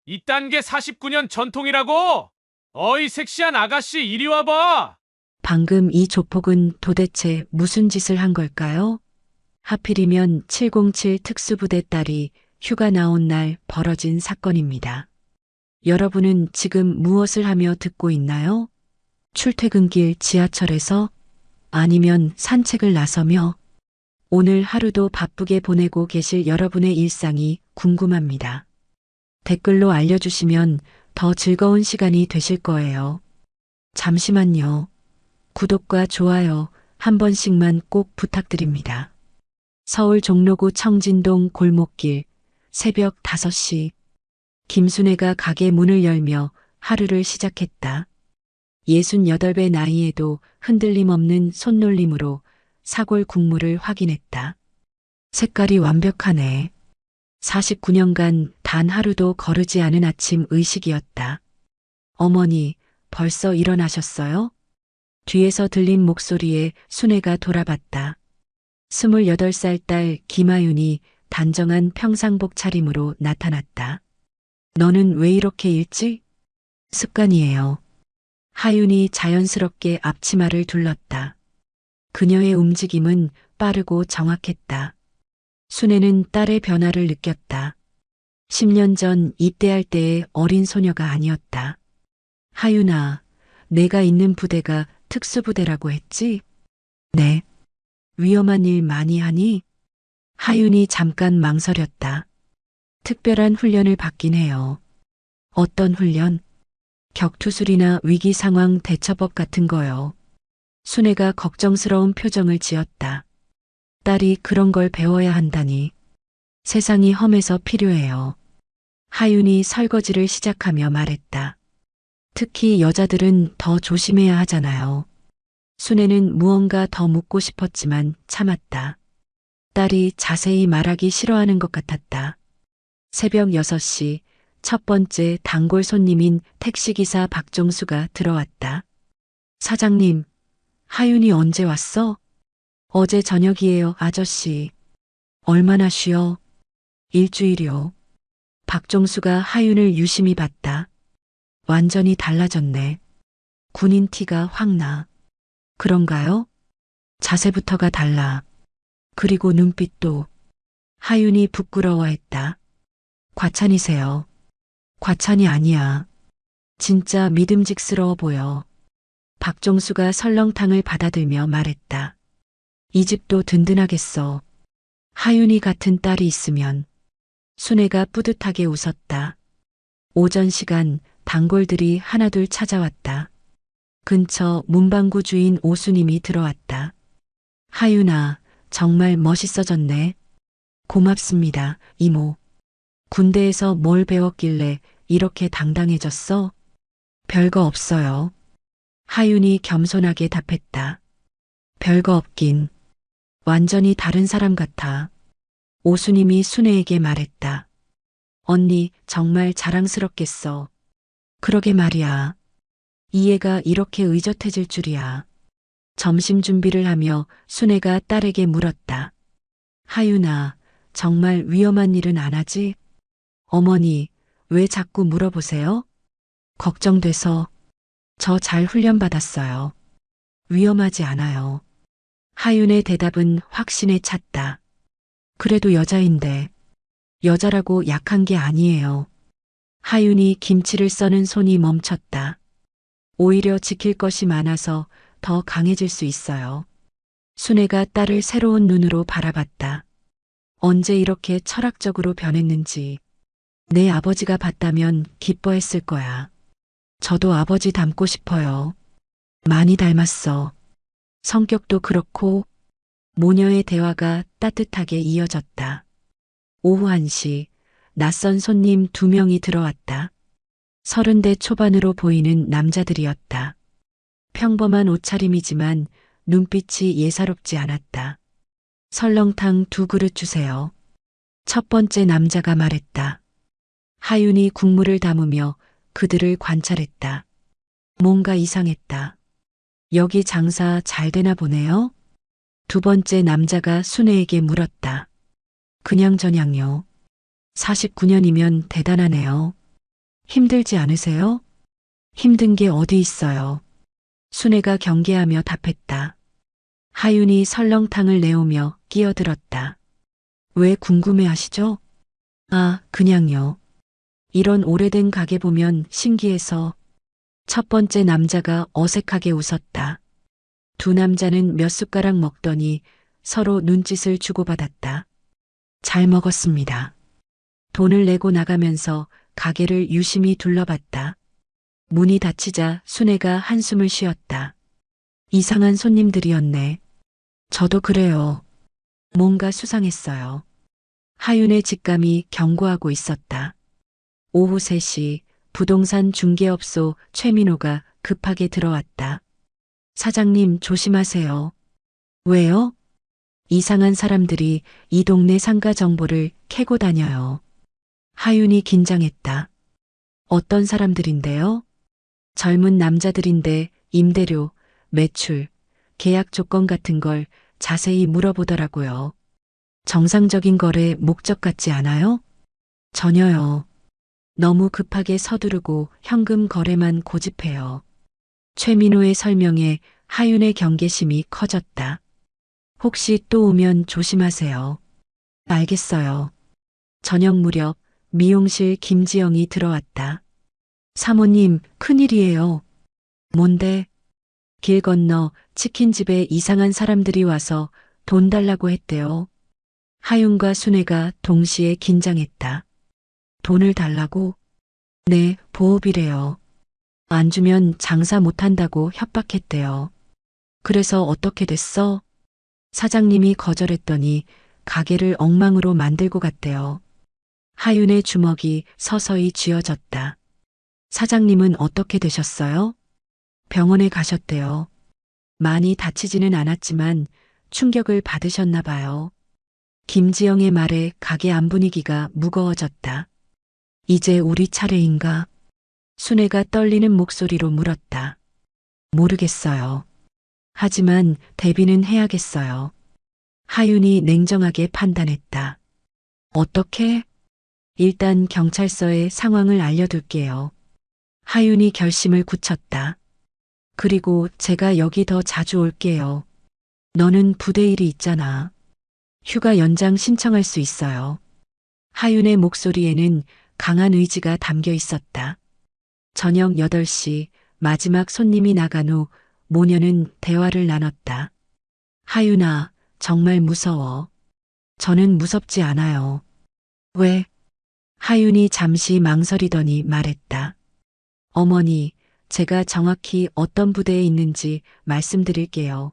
이딴 게 49년 전통이라고? 어이 섹시한 아가씨 이리 와봐. 방금 이 조폭은 도대체 무슨 짓을 한 걸까요? 하필이면 707 특수부대 딸이 휴가 나온 날 벌어진 사건입니다. 여러분은 지금 무엇을 하며 듣고 있나요? 출퇴근길 지하철에서 아니면 산책을 나서며 오늘 하루도 바쁘게 보내고 계실 여러분의 일상이 궁금합니다. 댓글로 알려주시면 더 즐거운 시간이 되실 거예요. 잠시만요. 구독과 좋아요 한 번씩만 꼭 부탁드립니다. 서울 종로구 청진동 골목길 새벽 5시 김순애가 가게 문을 열며 하루를 시작했다. 68배 나이에도 흔들림 없는 손놀림으로 사골 국물을 확인했다. 색깔이 완벽하네. 49년간 단 하루도 거르지 않은 아침 의식이었다. 어머니, 벌써 일어나셨어요? 뒤에서 들린 목소리에 순애가 돌아봤다. 28살 딸 김아윤이 단정한 평상복 차림으로 나타났다. 너는 왜 이렇게 일찍? 습관이에요. 하윤이 자연스럽게 앞치마를 둘렀다. 그녀의 움직임은 빠르고 정확했다. 순애는 딸의 변화를 느꼈다. 10년 전 입대할 때의 어린 소녀가 아니었다. 하윤아, 내가 있는 부대가 특수부대라고 했지? 네. 위험한 일 많이 하니? 하윤이 잠깐 망설였다. 특별한 훈련을 받긴 해요. 어떤 훈련? 격투술이나 위기 상황 대처법 같은 거요. 순애가 걱정스러운 표정을 지었다. 딸이 그런 걸 배워야 한다니. 세상이 험해서 필요해요. 하윤이 설거지를 시작하며 말했다. 특히 여자들은 더 조심해야 하잖아요. 순애는 무언가 더 묻고 싶었지만 참았다. 딸이 자세히 말하기 싫어하는 것 같았다. 새벽 6시 첫 번째 단골 손님인 택시기사 박종수가 들어왔다. 사장님, 하윤이 언제 왔어? 어제 저녁이에요, 아저씨. 얼마나 쉬어? 일주일이요. 박종수가 하윤을 유심히 봤다. 완전히 달라졌네. 군인 티가 확 나. 그런가요? 자세부터가 달라. 그리고 눈빛도. 하윤이 부끄러워했다. 과찬이세요. 과찬이 아니야. 진짜 믿음직스러워 보여. 박종수가 설렁탕을 받아들며 말했다. 이 집도 든든하겠어. 하윤이 같은 딸이 있으면. 순애가 뿌듯하게 웃었다. 오전 시간 단골들이 하나둘 찾아왔다. 근처 문방구 주인 오수님이 들어왔다. 하윤아, 정말 멋있어졌네. 고맙습니다, 이모. 군대에서 뭘 배웠길래 이렇게 당당해졌어? 별거 없어요. 하윤이 겸손하게 답했다. 별거 없긴. 완전히 다른 사람 같아. 오수님이 순애에게 말했다. 언니 정말 자랑스럽겠어. 그러게 말이야. 이해가 이렇게 의젓해질 줄이야. 점심 준비를 하며 순애가 딸에게 물었다. 하윤아, 정말 위험한 일은 안 하지? 어머니, 왜 자꾸 물어보세요? 걱정돼서. 저 잘 훈련받았어요. 위험하지 않아요. 하윤의 대답은 확신에 찼다. 그래도 여자인데. 여자라고 약한 게 아니에요. 하윤이 김치를 써는 손이 멈췄다. 오히려 지킬 것이 많아서 더 강해질 수 있어요. 순애가 딸을 새로운 눈으로 바라봤다. 언제 이렇게 철학적으로 변했는지. 내 아버지가 봤다면 기뻐했을 거야. 저도 아버지 닮고 싶어요. 많이 닮았어. 성격도 그렇고. 모녀의 대화가 따뜻하게 이어졌다. 오후 1시 낯선 손님 2명이 들어왔다. 30대 초반으로 보이는 남자들이었다. 평범한 옷차림이지만 눈빛이 예사롭지 않았다. 설렁탕 2그릇 주세요. 첫 번째 남자가 말했다. 하윤이 국물을 담으며 그들을 관찰했다. 뭔가 이상했다. 여기 장사 잘 되나 보네요? 두 번째 남자가 순애에게 물었다. 그냥저냥요. 49년이면 대단하네요. 힘들지 않으세요? 힘든 게 어디 있어요? 순애가 경계하며 답했다. 하윤이 설렁탕을 내오며 끼어들었다. 왜 궁금해하시죠? 아, 그냥요. 이런 오래된 가게 보면 신기해서. 첫 번째 남자가 어색하게 웃었다. 두 남자는 몇 숟가락 먹더니 서로 눈짓을 주고받았다. 잘 먹었습니다. 돈을 내고 나가면서 가게를 유심히 둘러봤다. 문이 닫히자 순애가 한숨을 쉬었다. 이상한 손님들이었네. 저도 그래요. 뭔가 수상했어요. 하윤의 직감이 경고하고 있었다. 오후 3시 부동산 중개업소 최민호가 급하게 들어왔다. 사장님 조심하세요. 왜요? 이상한 사람들이 이 동네 상가 정보를 캐고 다녀요. 하윤이 긴장했다. 어떤 사람들인데요? 젊은 남자들인데 임대료, 매출, 계약 조건 같은 걸 자세히 물어보더라고요. 정상적인 거래 목적 같지 않아요? 전혀요. 너무 급하게 서두르고 현금 거래만 고집해요. 최민호의 설명에 하윤의 경계심이 커졌다. 혹시 또 오면 조심하세요. 알겠어요. 저녁 무렵 미용실 김지영이 들어왔다. 사모님, 큰일이에요. 뭔데? 길 건너 치킨집에 이상한 사람들이 와서 돈 달라고 했대요. 하윤과 순애가 동시에 긴장했다. 돈을 달라고? 네, 보호비래요. 안 주면 장사 못한다고 협박했대요. 그래서 어떻게 됐어? 사장님이 거절했더니 가게를 엉망으로 만들고 갔대요. 하윤의 주먹이 서서히 쥐어졌다. 사장님은 어떻게 되셨어요? 병원에 가셨대요. 많이 다치지는 않았지만 충격을 받으셨나 봐요. 김지영의 말에 가게 안 분위기가 무거워졌다. 이제 우리 차례인가? 순애가 떨리는 목소리로 물었다. 모르겠어요. 하지만 대비는 해야겠어요. 하윤이 냉정하게 판단했다. 어떻게? 일단 경찰서에 상황을 알려둘게요. 하윤이 결심을 굳혔다. 그리고 제가 여기 더 자주 올게요. 너는 부대 일이 있잖아. 휴가 연장 신청할 수 있어요. 하윤의 목소리에는 강한 의지가 담겨 있었다. 저녁 8시 마지막 손님이 나간 후 모녀는 대화를 나눴다. 하윤아, 정말 무서워. 저는 무섭지 않아요. 왜? 하윤이 잠시 망설이더니 말했다. 어머니, 제가 정확히 어떤 부대에 있는지 말씀드릴게요.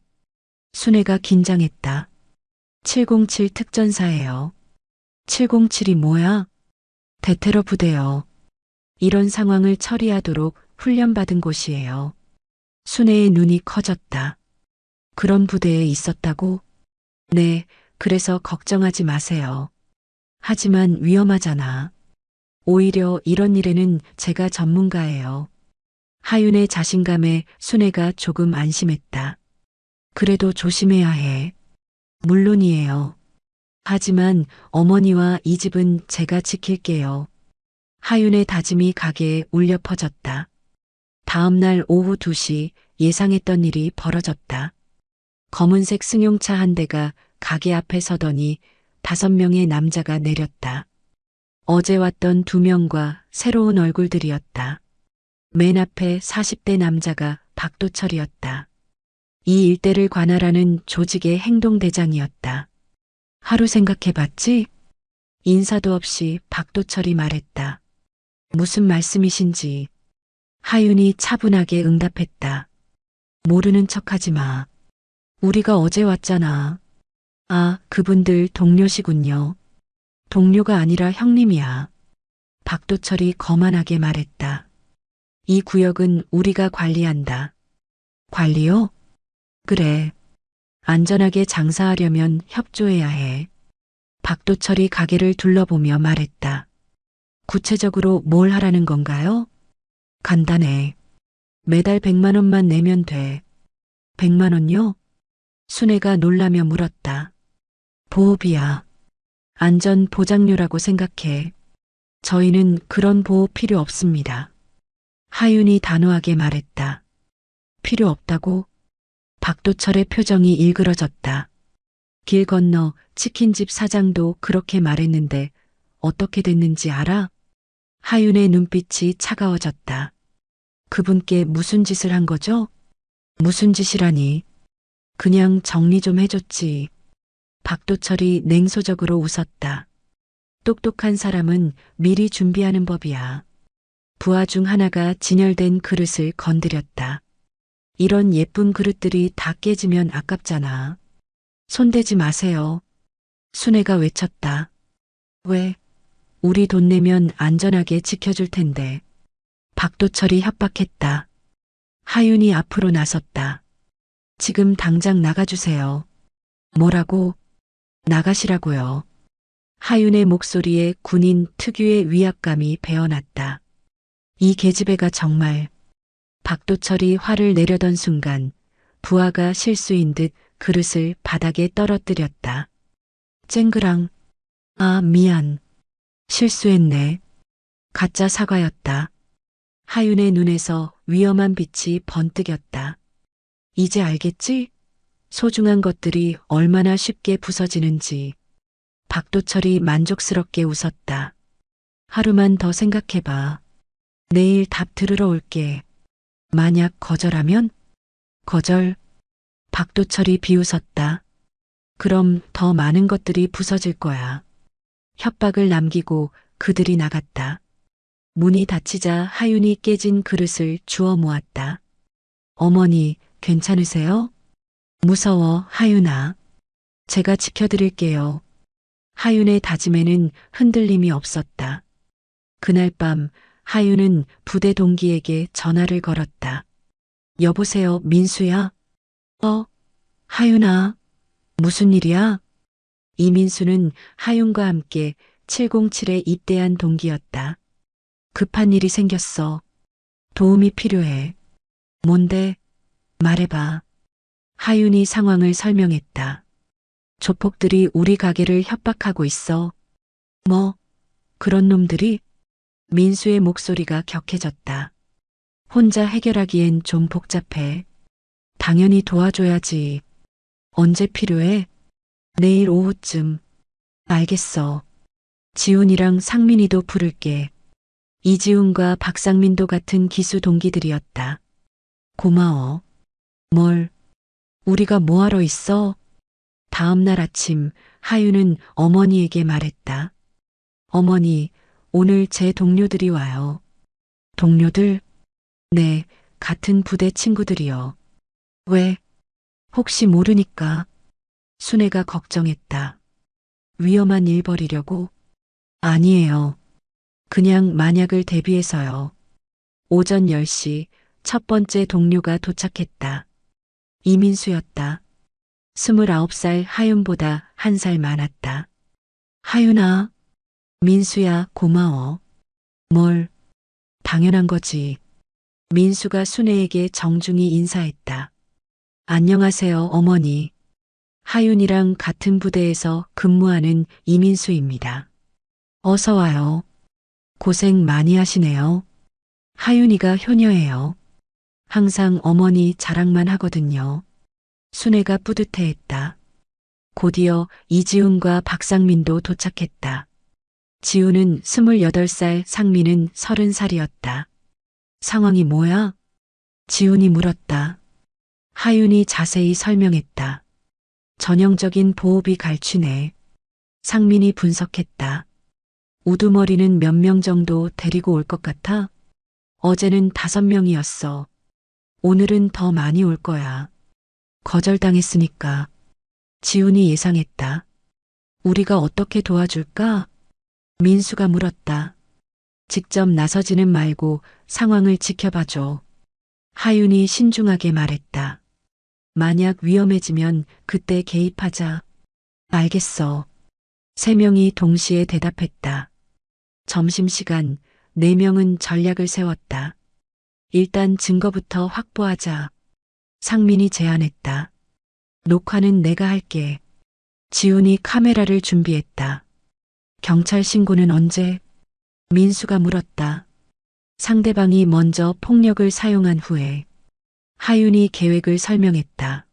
순애가 긴장했다. 707 특전사예요. 707이 뭐야? 대테러 부대요. 이런 상황을 처리하도록 훈련받은 곳이에요. 순애의 눈이 커졌다. 그런 부대에 있었다고? 네, 그래서 걱정하지 마세요. 하지만 위험하잖아. 오히려 이런 일에는 제가 전문가예요. 하윤의 자신감에 순애가 조금 안심했다. 그래도 조심해야 해. 물론이에요. 하지만 어머니와 이 집은 제가 지킬게요. 하윤의 다짐이 가게에 울려 퍼졌다. 다음 날 오후 2시 예상했던 일이 벌어졌다. 검은색 승용차 한 대가 가게 앞에 서더니 5명의 남자가 내렸다. 어제 왔던 2명과 새로운 얼굴들이었다. 맨 앞에 40대 남자가 박도철이었다. 이 일대를 관할하는 조직의 행동대장이었다. 하루 생각해봤지? 인사도 없이 박도철이 말했다. 무슨 말씀이신지. 하윤이 차분하게 응답했다. 모르는 척하지 마. 우리가 어제 왔잖아. 아, 그분들 동료시군요. 동료가 아니라 형님이야. 박도철이 거만하게 말했다. 이 구역은 우리가 관리한다. 관리요? 그래. 안전하게 장사하려면 협조해야 해. 박도철이 가게를 둘러보며 말했다. 구체적으로 뭘 하라는 건가요? 간단해. 매달 100만 원만 내면 돼. 100만 원요? 순애가 놀라며 물었다. 보호비야. 안전 보장료라고 생각해. 저희는 그런 보호 필요 없습니다. 하윤이 단호하게 말했다. 필요 없다고? 박도철의 표정이 일그러졌다. 길 건너 치킨집 사장도 그렇게 말했는데 어떻게 됐는지 알아? 하윤의 눈빛이 차가워졌다. 그분께 무슨 짓을 한 거죠? 무슨 짓이라니? 그냥 정리 좀 해줬지. 박도철이 냉소적으로 웃었다. 똑똑한 사람은 미리 준비하는 법이야. 부하 중 하나가 진열된 그릇을 건드렸다. 이런 예쁜 그릇들이 다 깨지면 아깝잖아. 손대지 마세요. 순애가 외쳤다. 왜? 우리 돈 내면 안전하게 지켜줄 텐데. 박도철이 협박했다. 하윤이 앞으로 나섰다. 지금 당장 나가주세요. 뭐라고? 나가시라고요. 하윤의 목소리에 군인 특유의 위압감이 배어났다. 이 계집애가 정말. 박도철이 화를 내려던 순간 부하가 실수인 듯 그릇을 바닥에 떨어뜨렸다. 쨍그랑. 아, 미안. 실수했네. 가짜 사과였다. 하윤의 눈에서 위험한 빛이 번뜩였다. 이제 알겠지? 소중한 것들이 얼마나 쉽게 부서지는지. 박도철이 만족스럽게 웃었다. 하루만 더 생각해봐. 내일 답 들으러 올게. 만약 거절하면? 거절? 박도철이 비웃었다. 그럼 더 많은 것들이 부서질 거야. 협박을 남기고 그들이 나갔다. 문이 닫히자 하윤이 깨진 그릇을 주워 모았다. 어머니, 괜찮으세요? 무서워, 하윤아. 제가 지켜드릴게요. 하윤의 다짐에는 흔들림이 없었다. 그날 밤 하윤은 부대 동기에게 전화를 걸었다. 여보세요, 민수야? 하윤아. 무슨 일이야? 이민수는 하윤과 함께 707에 입대한 동기였다. 급한 일이 생겼어. 도움이 필요해. 뭔데? 말해봐. 하윤이 상황을 설명했다. 조폭들이 우리 가게를 협박하고 있어. 뭐? 그런 놈들이? 민수의 목소리가 격해졌다. 혼자 해결하기엔 좀 복잡해. 당연히 도와줘야지. 언제 필요해? 내일 오후쯤. 알겠어. 지훈이랑 상민이도 부를게. 이지훈과 박상민도 같은 기수 동기들이었다. 고마워. 뭘? 우리가 뭐하러 있어? 다음 날 아침 하윤은 어머니에게 말했다. 어머니, 오늘 제 동료들이 와요. 동료들? 네, 같은 부대 친구들이요. 왜? 혹시 모르니까. 순애가 걱정했다. 위험한 일 벌이려고? 아니에요. 그냥 만약을 대비해서요. 오전 10시 첫 번째 동료가 도착했다. 이민수였다. 29살 하윤보다 1살 많았다. 하윤아. 민수야, 고마워. 뭘? 당연한 거지. 민수가 순애에게 정중히 인사했다. 안녕하세요, 어머니. 하윤이랑 같은 부대에서 근무하는 이민수입니다. 어서 와요. 고생 많이 하시네요. 하윤이가 효녀예요. 항상 어머니 자랑만 하거든요. 순애가 뿌듯해했다. 곧이어 이지훈과 박상민도 도착했다. 지훈은 28살, 상민은 30살이었다. 상황이 뭐야? 지훈이 물었다. 하윤이 자세히 설명했다. 전형적인 보호비 갈취네. 상민이 분석했다. 우두머리는 몇 명 정도 데리고 올 것 같아? 어제는 5명이었어. 오늘은 더 많이 올 거야. 거절당했으니까. 지훈이 예상했다. 우리가 어떻게 도와줄까? 민수가 물었다. 직접 나서지는 말고 상황을 지켜봐줘. 하윤이 신중하게 말했다. 만약 위험해지면 그때 개입하자. 알겠어. 3명이 동시에 대답했다. 점심시간 4명은 전략을 세웠다. 일단 증거부터 확보하자. 상민이 제안했다. 녹화는 내가 할게. 지훈이 카메라를 준비했다. 경찰 신고는 언제? 민수가 물었다. 상대방이 먼저 폭력을 사용한 후에 하윤이 계획을 설명했다.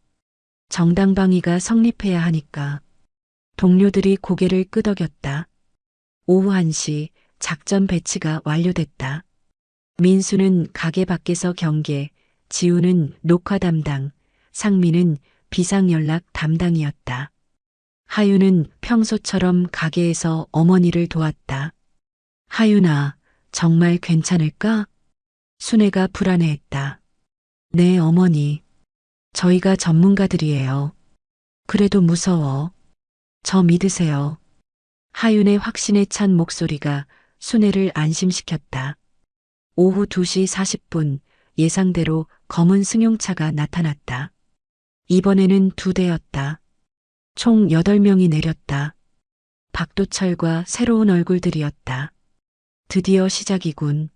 정당방위가 성립해야 하니까. 동료들이 고개를 끄덕였다. 오후 1시 작전 배치가 완료됐다. 민수는 가게 밖에서 경계, 지우는 녹화 담당, 상민은 비상연락 담당이었다. 하윤은 평소처럼 가게에서 어머니를 도왔다. 하윤아, 정말 괜찮을까? 순애가 불안해했다. 네, 어머니. 저희가 전문가들이에요. 그래도 무서워. 저 믿으세요. 하윤의 확신에 찬 목소리가 순애를 안심시켰다. 오후 2시 40분 예상대로 검은 승용차가 나타났다. 이번에는 2대였다. 총 8명이 내렸다. 박도철과 새로운 얼굴들이었다. 드디어 시작이군.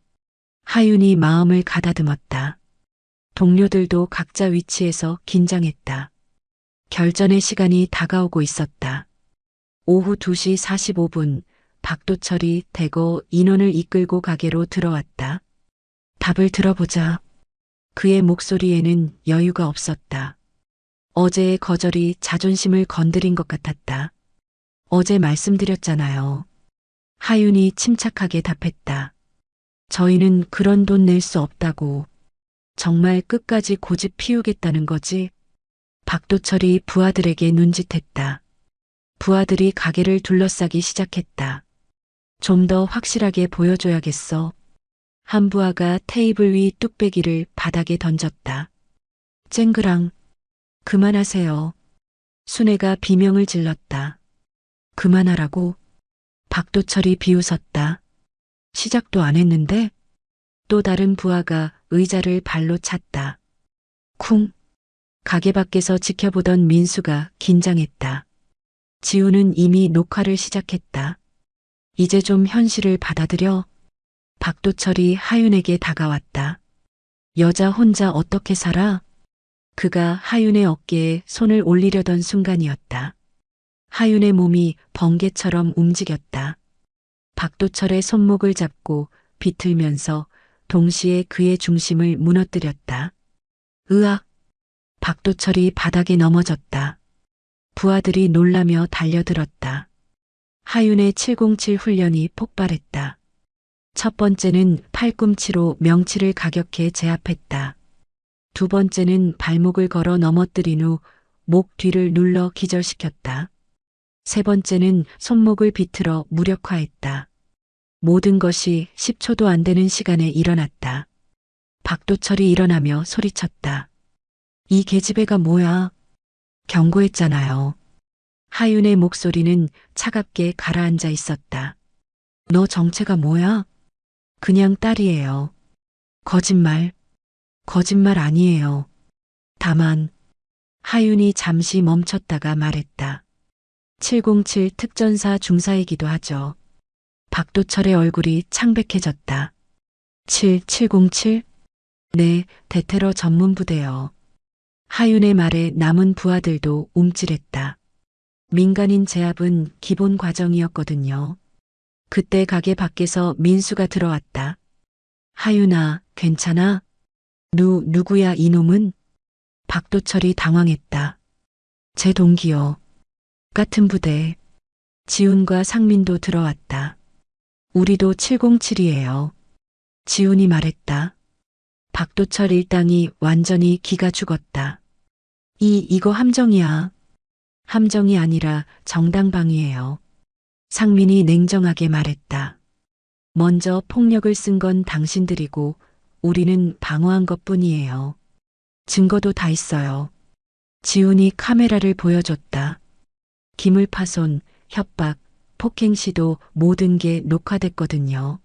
하윤이 마음을 가다듬었다. 동료들도 각자 위치에서 긴장했다. 결전의 시간이 다가오고 있었다. 오후 2시 45분 박도철이 대거 인원을 이끌고 가게로 들어왔다. 답을 들어보자. 그의 목소리에는 여유가 없었다. 어제의 거절이 자존심을 건드린 것 같았다. 어제 말씀드렸잖아요. 하윤이 침착하게 답했다. 저희는 그런 돈 낼 수 없다고. 정말 끝까지 고집 피우겠다는 거지? 박도철이 부하들에게 눈짓했다. 부하들이 가게를 둘러싸기 시작했다. 좀 더 확실하게 보여줘야겠어. 한 부하가 테이블 위 뚝배기를 바닥에 던졌다. 쨍그랑. 그만하세요. 순애가 비명을 질렀다. 그만하라고? 박도철이 비웃었다. 시작도 안 했는데? 또 다른 부하가 의자를 발로 찼다. 쿵. 가게 밖에서 지켜보던 민수가 긴장했다. 지우는 이미 녹화를 시작했다. 이제 좀 현실을 받아들여. 박도철이 하윤에게 다가왔다. 여자 혼자 어떻게 살아? 그가 하윤의 어깨에 손을 올리려던 순간이었다. 하윤의 몸이 번개처럼 움직였다. 박도철의 손목을 잡고 비틀면서 동시에 그의 중심을 무너뜨렸다. 으악! 박도철이 바닥에 넘어졌다. 부하들이 놀라며 달려들었다. 하윤의 707 훈련이 폭발했다. 첫 번째는 팔꿈치로 명치를 가격해 제압했다. 두 번째는 발목을 걸어 넘어뜨린 후 목 뒤를 눌러 기절시켰다. 세 번째는 손목을 비틀어 무력화했다. 모든 것이 10초도 안 되는 시간에 일어났다. 박도철이 일어나며 소리쳤다. 이 계집애가 뭐야? 경고했잖아요. 하윤의 목소리는 차갑게 가라앉아 있었다. 너 정체가 뭐야? 그냥 딸이에요. 거짓말. 거짓말 아니에요. 다만 하윤이 잠시 멈췄다가 말했다. 707 특전사 중사이기도 하죠. 박도철의 얼굴이 창백해졌다. 707? 네, 대테러 전문부대요. 하윤의 말에 남은 부하들도 움찔했다. 민간인 제압은 기본 과정이었거든요. 그때 가게 밖에서 민수가 들어왔다. 하윤아, 괜찮아? 누구야 이놈은? 박도철이 당황했다. 제 동기요. 같은 부대. 지훈과 상민도 들어왔다. 우리도 707이에요. 지훈이 말했다. 박도철 일당이 완전히 기가 죽었다. 이거 함정이야. 함정이 아니라 정당방위예요. 상민이 냉정하게 말했다. 먼저 폭력을 쓴 건 당신들이고 우리는 방어한 것뿐이에요. 증거도 다 있어요. 지훈이 카메라를 보여줬다. 기물 파손, 협박, 폭행 시도 모든 게 녹화됐거든요.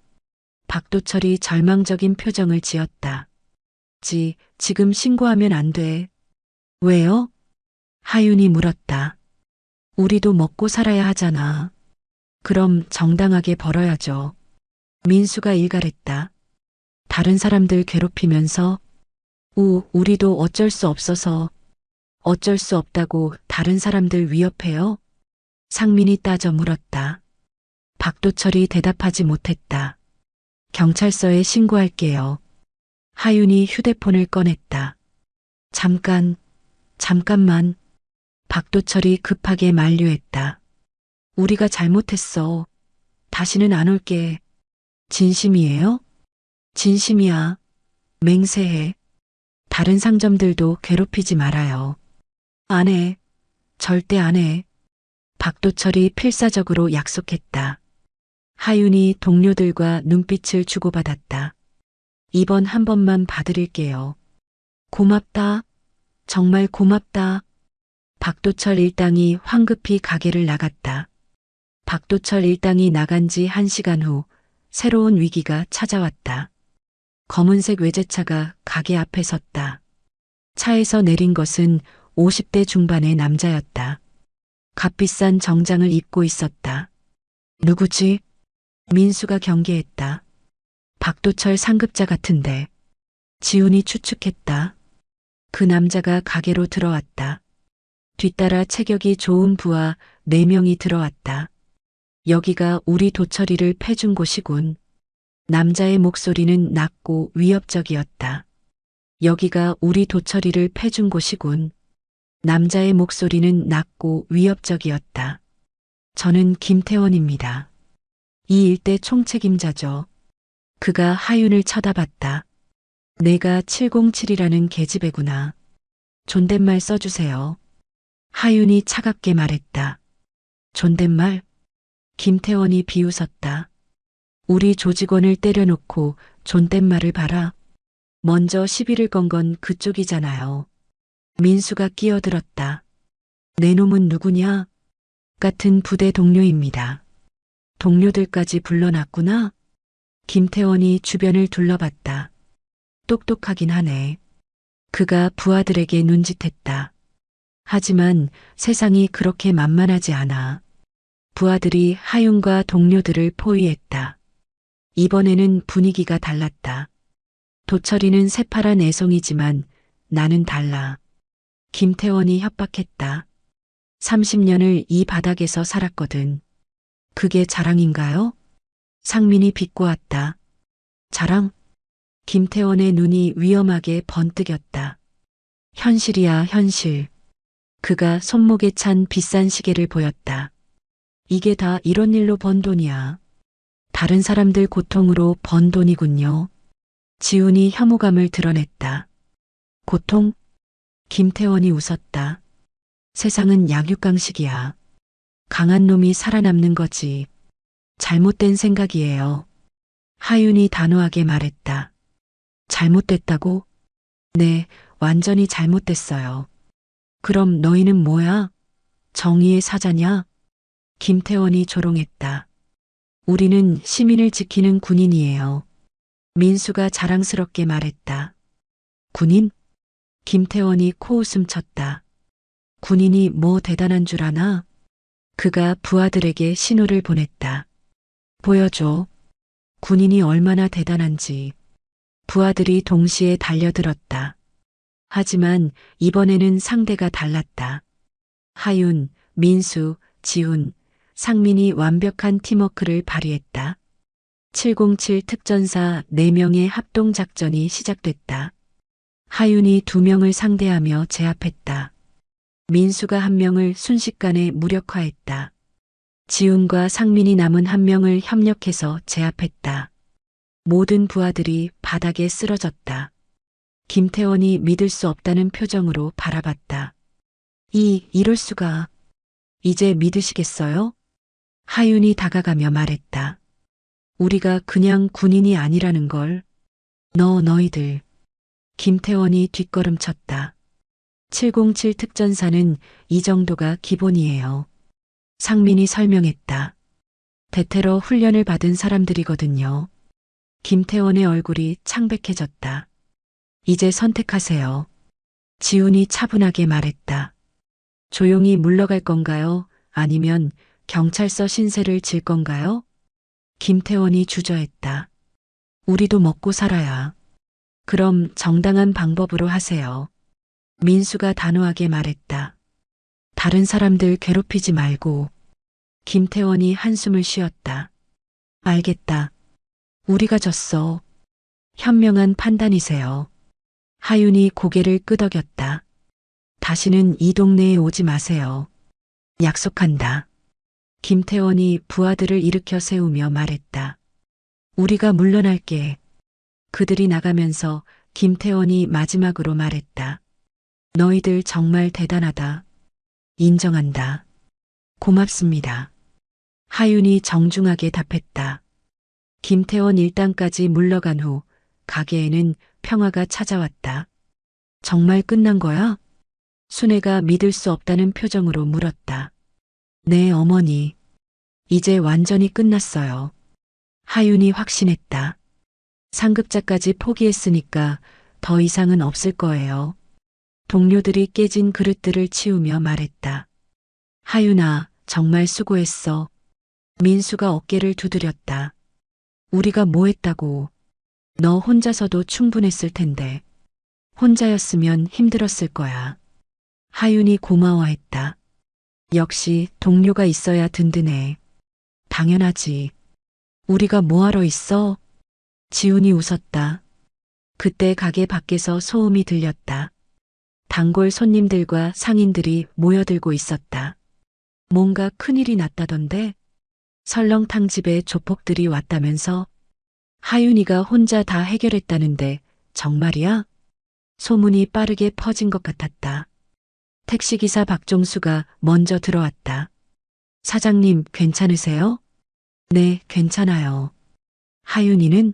박도철이 절망적인 표정을 지었다. 지금 신고하면 안 돼. 왜요? 하윤이 물었다. 우리도 먹고 살아야 하잖아. 그럼 정당하게 벌어야죠. 민수가 일갈했다. 다른 사람들 괴롭히면서 우리도 어쩔 수 없어서. 어쩔 수 없다고 다른 사람들 위협해요? 상민이 따져 물었다. 박도철이 대답하지 못했다. 경찰서에 신고할게요. 하윤이 휴대폰을 꺼냈다. 잠깐만. 박도철이 급하게 만류했다. 우리가 잘못했어. 다시는 안 올게. 진심이에요? 진심이야. 맹세해. 다른 상점들도 괴롭히지 말아요. 안 해. 절대 안 해. 박도철이 필사적으로 약속했다. 하윤이 동료들과 눈빛을 주고받았다. 이번 한 번만 봐드릴게요. 고맙다. 정말 고맙다. 박도철 일당이 황급히 가게를 나갔다. 박도철 일당이 나간 지 1시간 후 새로운 위기가 찾아왔다. 검은색 외제차가 가게 앞에 섰다. 차에서 내린 것은 50대 중반의 남자였다. 값비싼 정장을 입고 있었다. 누구지? 민수가 경계했다. 박도철 상급자 같은데. 지훈이 추측했다. 그 남자가 가게로 들어왔다. 뒤따라 체격이 좋은 부하 4명이 들어왔다. 여기가 우리 도철이를 패준 곳이군. 남자의 목소리는 낮고 위협적이었다. 여기가 우리 도철이를 패준 곳이군. 남자의 목소리는 낮고 위협적이었다. 저는 김태원입니다. 이 일대 총책임자죠. 그가 하윤을 쳐다봤다. 내가 707이라는 계집애구나. 존댓말 써주세요. 하윤이 차갑게 말했다. 존댓말? 김태원이 비웃었다. 우리 조직원을 때려놓고 존댓말을 봐라. 먼저 시비를 건 건 그쪽이잖아요. 민수가 끼어들었다. 내 놈은 누구냐? 같은 부대 동료입니다. 동료들까지 불러놨구나. 김태원이 주변을 둘러봤다. 똑똑하긴 하네. 그가 부하들에게 눈짓했다. 하지만 세상이 그렇게 만만하지 않아. 부하들이 하윤과 동료들을 포위했다. 이번에는 분위기가 달랐다. 도철이는 새파란 애송이지만 나는 달라. 김태원이 협박했다. 30년을 이 바닥에서 살았거든. 그게 자랑인가요? 상민이 비꼬았다. 자랑? 김태원의 눈이 위험하게 번뜩였다. 현실이야, 현실. 그가 손목에 찬 비싼 시계를 보였다. 이게 다 이런 일로 번 돈이야. 다른 사람들 고통으로 번 돈이군요. 지훈이 혐오감을 드러냈다. 고통? 김태원이 웃었다. 세상은 약육강식이야. 강한 놈이 살아남는 거지. 잘못된 생각이에요. 하윤이 단호하게 말했다. 잘못됐다고? 네, 완전히 잘못됐어요. 그럼 너희는 뭐야? 정의의 사자냐? 김태원이 조롱했다. 우리는 시민을 지키는 군인이에요. 민수가 자랑스럽게 말했다. 군인? 김태원이 코웃음 쳤다. 군인이 뭐 대단한 줄 아나? 그가 부하들에게 신호를 보냈다. 보여줘. 군인이 얼마나 대단한지. 부하들이 동시에 달려들었다. 하지만 이번에는 상대가 달랐다. 하윤, 민수, 지훈, 상민이 완벽한 팀워크를 발휘했다. 707 특전사 4명의 합동작전이 시작됐다. 하윤이 2명을 상대하며 제압했다. 민수가 1명을 순식간에 무력화했다. 지훈과 상민이 남은 1명을 협력해서 제압했다. 모든 부하들이 바닥에 쓰러졌다. 김태원이 믿을 수 없다는 표정으로 바라봤다. 이럴 수가. 이제 믿으시겠어요? 하윤이 다가가며 말했다. 우리가 그냥 군인이 아니라는 걸. 너희들. 김태원이 뒷걸음쳤다. 707 특전사는 이 정도가 기본이에요. 상민이 설명했다. 대테러 훈련을 받은 사람들이거든요. 김태원의 얼굴이 창백해졌다. 이제 선택하세요. 지훈이 차분하게 말했다. 조용히 물러갈 건가요? 아니면 경찰서 신세를 질 건가요? 김태원이 주저했다. 우리도 먹고 살아야. 그럼 정당한 방법으로 하세요. 민수가 단호하게 말했다. 다른 사람들 괴롭히지 말고. 김태원이 한숨을 쉬었다. 알겠다. 우리가 졌어. 현명한 판단이세요. 하윤이 고개를 끄덕였다. 다시는 이 동네에 오지 마세요. 약속한다. 김태원이 부하들을 일으켜 세우며 말했다. 우리가 물러날게. 그들이 나가면서 김태원이 마지막으로 말했다. 너희들 정말 대단하다. 인정한다. 고맙습니다. 하윤이 정중하게 답했다. 김태원 일당까지 물러간 후 가게에는 평화가 찾아왔다. 정말 끝난 거야? 순애가 믿을 수 없다는 표정으로 물었다. 네, 어머니. 이제 완전히 끝났어요. 하윤이 확신했다. 상급자까지 포기했으니까 더 이상은 없을 거예요. 동료들이 깨진 그릇들을 치우며 말했다. 하윤아, 정말 수고했어. 민수가 어깨를 두드렸다. 우리가 뭐 했다고. 너 혼자서도 충분했을 텐데. 혼자였으면 힘들었을 거야. 하윤이 고마워했다. 역시 동료가 있어야 든든해. 당연하지. 우리가 뭐하러 있어? 지훈이 웃었다. 그때 가게 밖에서 소음이 들렸다. 단골 손님들과 상인들이 모여들고 있었다. 뭔가 큰일이 났다던데? 설렁탕 집에 조폭들이 왔다면서? 하윤이가 혼자 다 해결했다는데 정말이야? 소문이 빠르게 퍼진 것 같았다. 택시기사 박종수가 먼저 들어왔다. 사장님, 괜찮으세요? 네, 괜찮아요. 하윤이는?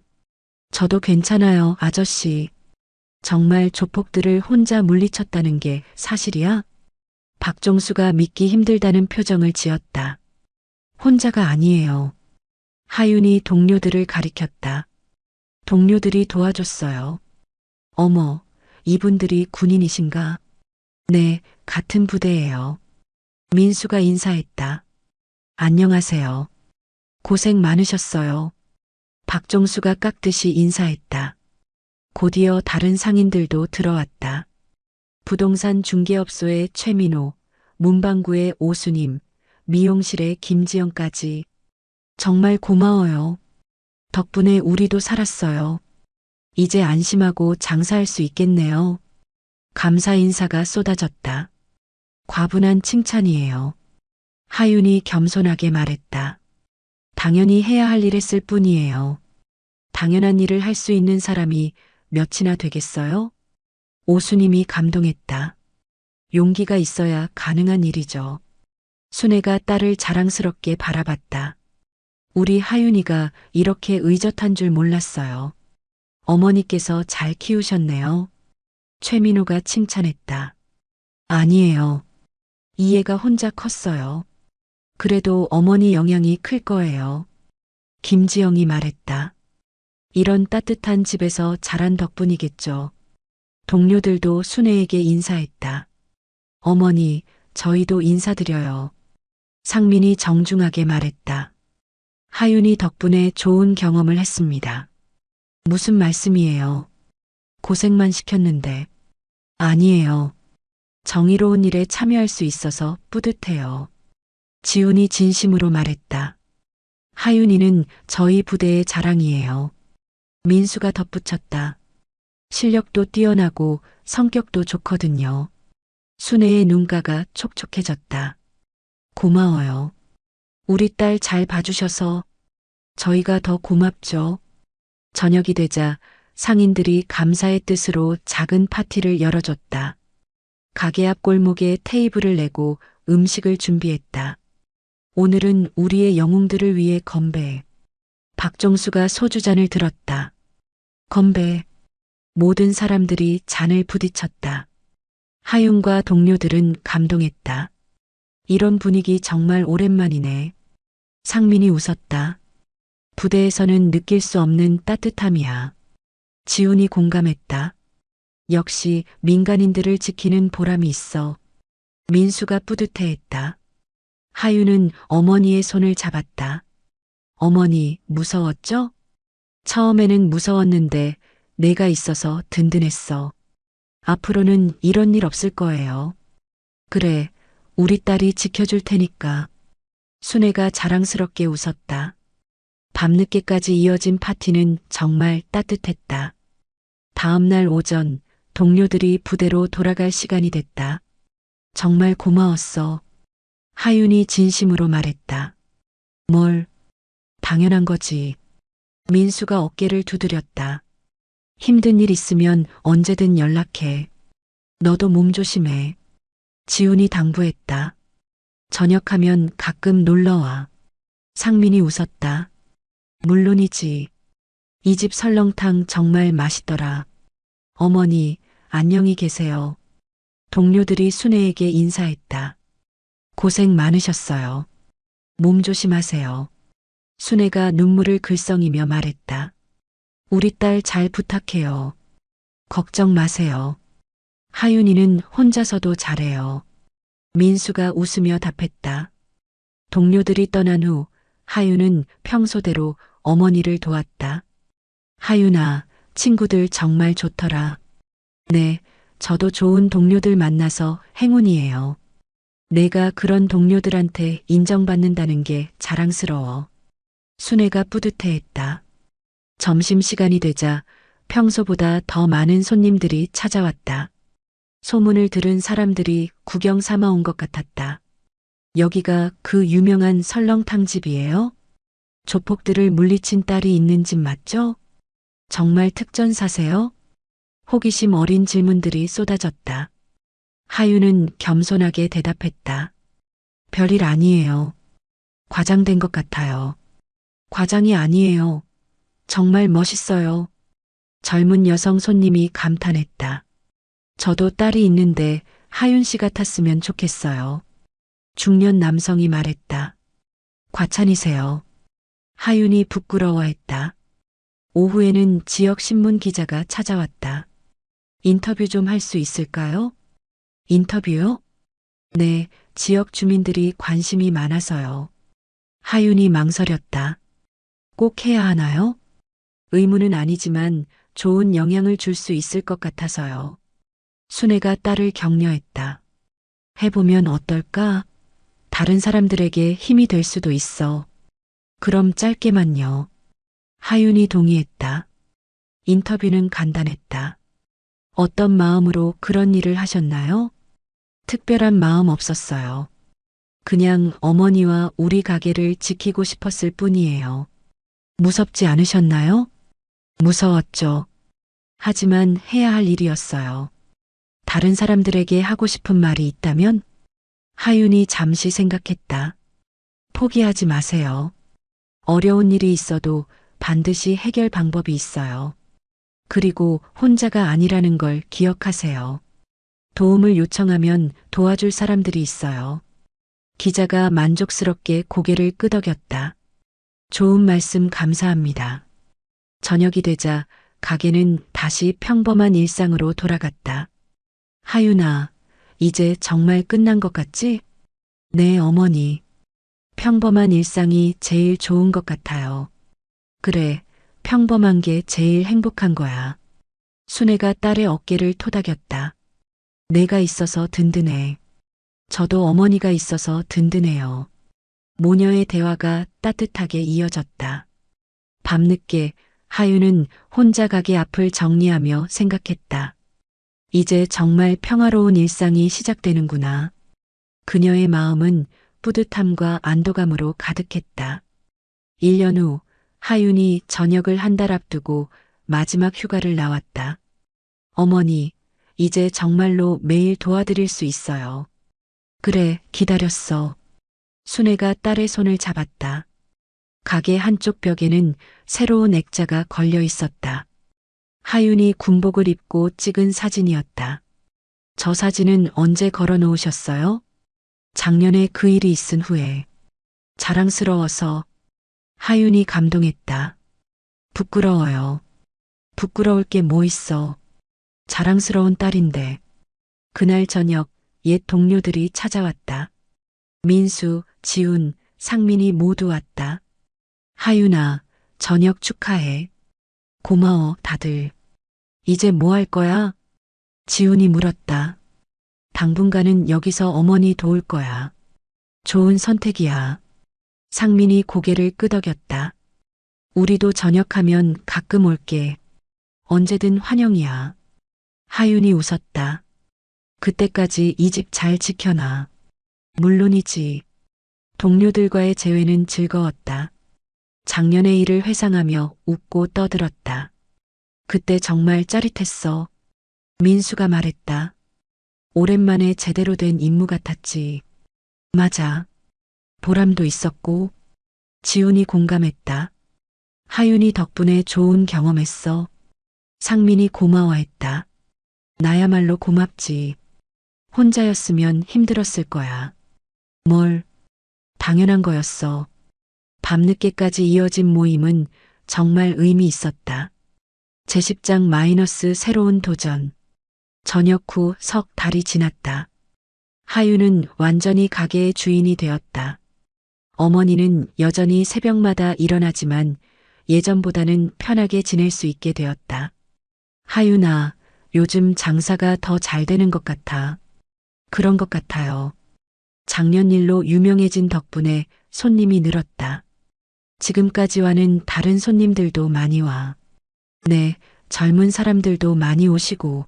저도 괜찮아요, 아저씨. 정말 조폭들을 혼자 물리쳤다는 게 사실이야? 박종수가 믿기 힘들다는 표정을 지었다. 혼자가 아니에요. 하윤이 동료들을 가리켰다. 동료들이 도와줬어요. 어머, 이분들이 군인이신가? 네, 같은 부대예요. 민수가 인사했다. 안녕하세요. 고생 많으셨어요. 박종수가 깍듯이 인사했다. 곧이어 다른 상인들도 들어왔다. 부동산 중개업소의 최민호, 문방구의 오수님, 미용실의 김지영까지. 정말 고마워요. 덕분에 우리도 살았어요. 이제 안심하고 장사할 수 있겠네요. 감사 인사가 쏟아졌다. 과분한 칭찬이에요. 하윤이 겸손하게 말했다. 당연히 해야 할 일 했을 뿐이에요. 당연한 일을 할 수 있는 사람이 몇이나 되겠어요? 오수님이 감동했다. 용기가 있어야 가능한 일이죠. 순애가 딸을 자랑스럽게 바라봤다. 우리 하윤이가 이렇게 의젓한 줄 몰랐어요. 어머니께서 잘 키우셨네요. 최민호가 칭찬했다. 아니에요. 이 애가 혼자 컸어요. 그래도 어머니 영향이 클 거예요. 김지영이 말했다. 이런 따뜻한 집에서 자란 덕분이겠죠. 동료들도 순애에게 인사했다. 어머니, 저희도 인사드려요. 상민이 정중하게 말했다. 하윤이 덕분에 좋은 경험을 했습니다. 무슨 말씀이에요? 고생만 시켰는데. 아니에요. 정의로운 일에 참여할 수 있어서 뿌듯해요. 지훈이 진심으로 말했다. 하윤이는 저희 부대의 자랑이에요. 민수가 덧붙였다. 실력도 뛰어나고 성격도 좋거든요. 순애의 눈가가 촉촉해졌다. 고마워요. 우리 딸 잘 봐주셔서 저희가 더 고맙죠. 저녁이 되자 상인들이 감사의 뜻으로 작은 파티를 열어줬다. 가게 앞 골목에 테이블을 내고 음식을 준비했다. 오늘은 우리의 영웅들을 위해 건배. 박종수가 소주잔을 들었다. 건배. 모든 사람들이 잔을 부딪혔다. 하윤과 동료들은 감동했다. 이런 분위기 정말 오랜만이네. 상민이 웃었다. 부대에서는 느낄 수 없는 따뜻함이야. 지훈이 공감했다. 역시 민간인들을 지키는 보람이 있어. 민수가 뿌듯해했다. 하윤은 어머니의 손을 잡았다. 어머니, 무서웠죠? 처음에는 무서웠는데 내가 있어서 든든했어. 앞으로는 이런 일 없을 거예요. 그래, 우리 딸이 지켜줄 테니까. 순애가 자랑스럽게 웃었다. 밤늦게까지 이어진 파티는 정말 따뜻했다. 다음 날 오전 동료들이 부대로 돌아갈 시간이 됐다. 정말 고마웠어. 하윤이 진심으로 말했다. 뭘? 당연한 거지. 민수가 어깨를 두드렸다. 힘든 일 있으면 언제든 연락해. 너도 몸 조심해. 지훈이 당부했다. 저녁하면 가끔 놀러와. 상민이 웃었다. 물론이지. 이 집 설렁탕 정말 맛있더라. 어머니, 안녕히 계세요. 동료들이 순애에게 인사했다. 고생 많으셨어요. 몸 조심하세요. 순애가 눈물을 글썽이며 말했다. 우리 딸 잘 부탁해요. 걱정 마세요. 하윤이는 혼자서도 잘해요. 민수가 웃으며 답했다. 동료들이 떠난 후 하윤은 평소대로 어머니를 도왔다. 하윤아, 친구들 정말 좋더라. 네, 저도 좋은 동료들 만나서 행운이에요. 내가 그런 동료들한테 인정받는다는 게 자랑스러워. 순애가 뿌듯해했다. 점심시간이 되자 평소보다 더 많은 손님들이 찾아왔다. 소문을 들은 사람들이 구경 삼아 온 것 같았다. 여기가 그 유명한 설렁탕집이에요? 조폭들을 물리친 딸이 있는 집 맞죠? 정말 특전사세요? 호기심 어린 질문들이 쏟아졌다. 하윤은 겸손하게 대답했다. 별일 아니에요. 과장된 것 같아요. 과장이 아니에요. 정말 멋있어요. 젊은 여성 손님이 감탄했다. 저도 딸이 있는데 하윤 씨 같았으면 좋겠어요. 중년 남성이 말했다. 과찬이세요. 하윤이 부끄러워했다. 오후에는 지역 신문 기자가 찾아왔다. 인터뷰 좀 할 수 있을까요? 인터뷰요? 네, 지역 주민들이 관심이 많아서요. 하윤이 망설였다. 꼭 해야 하나요? 의무는 아니지만 좋은 영향을 줄 수 있을 것 같아서요. 순애가 딸을 격려했다. 해보면 어떨까? 다른 사람들에게 힘이 될 수도 있어. 그럼 짧게만요. 하윤이 동의했다. 인터뷰는 간단했다. 어떤 마음으로 그런 일을 하셨나요? 특별한 마음 없었어요. 그냥 어머니와 우리 가게를 지키고 싶었을 뿐이에요. 무섭지 않으셨나요? 무서웠죠. 하지만 해야 할 일이었어요. 다른 사람들에게 하고 싶은 말이 있다면? 하윤이 잠시 생각했다. 포기하지 마세요. 어려운 일이 있어도 반드시 해결 방법이 있어요. 그리고 혼자가 아니라는 걸 기억하세요. 도움을 요청하면 도와줄 사람들이 있어요. 기자가 만족스럽게 고개를 끄덕였다. 좋은 말씀 감사합니다. 저녁이 되자 가게는 다시 평범한 일상으로 돌아갔다. 하윤아, 이제 정말 끝난 것 같지? 네, 어머니. 평범한 일상이 제일 좋은 것 같아요. 그래, 평범한 게 제일 행복한 거야. 순애가 딸의 어깨를 토닥였다. 내가 있어서 든든해. 저도 어머니가 있어서 든든해요. 모녀의 대화가 따뜻하게 이어졌다. 밤늦게 하윤은 혼자 가게 앞을 정리하며 생각했다. 이제 정말 평화로운 일상이 시작되는구나. 그녀의 마음은 뿌듯함과 안도감으로 가득했다. 1년 후 하윤이 전역을 한 달 앞두고 마지막 휴가를 나왔다. 어머니, 이제 정말로 매일 도와드릴 수 있어요. 그래, 기다렸어. 순애가 딸의 손을 잡았다. 가게 한쪽 벽에는 새로운 액자가 걸려 있었다. 하윤이 군복을 입고 찍은 사진이었다. 저 사진은 언제 걸어 놓으셨어요? 작년에 그 일이 있은 후에. 자랑스러워서. 하윤이 감동했다. 부끄러워요. 부끄러울 게 뭐 있어. 자랑스러운 딸인데. 그날 저녁 옛 동료들이 찾아왔다. 민수, 지훈, 상민이 모두 왔다. 하윤아, 저녁 축하해. 고마워, 다들. 이제 뭐 할 거야? 지훈이 물었다. 당분간은 여기서 어머니 도울 거야. 좋은 선택이야. 상민이 고개를 끄덕였다. 우리도 저녁하면 가끔 올게. 언제든 환영이야. 하윤이 웃었다. 그때까지 이 집 잘 지켜놔. 물론이지. 동료들과의 재회는 즐거웠다. 작년의 일을 회상하며 웃고 떠들었다. 그때 정말 짜릿했어. 민수가 말했다. 오랜만에 제대로 된 임무 같았지. 맞아. 보람도 있었고. 지훈이 공감했다. 하윤이 덕분에 좋은 경험했어. 상민이 고마워했다. 나야말로 고맙지. 혼자였으면 힘들었을 거야. 뭘? 당연한 거였어. 밤늦게까지 이어진 모임은 정말 의미 있었다. 제10장 마이너스 새로운 도전. 저녁 후 석 달이 지났다. 하윤은 완전히 가게의 주인이 되었다. 어머니는 여전히 새벽마다 일어나지만 예전보다는 편하게 지낼 수 있게 되었다. 하윤아, 요즘 장사가 더 잘 되는 것 같아. 그런 것 같아요. 작년 일로 유명해진 덕분에 손님이 늘었다. 지금까지와는 다른 손님들도 많이 와. 네, 젊은 사람들도 많이 오시고.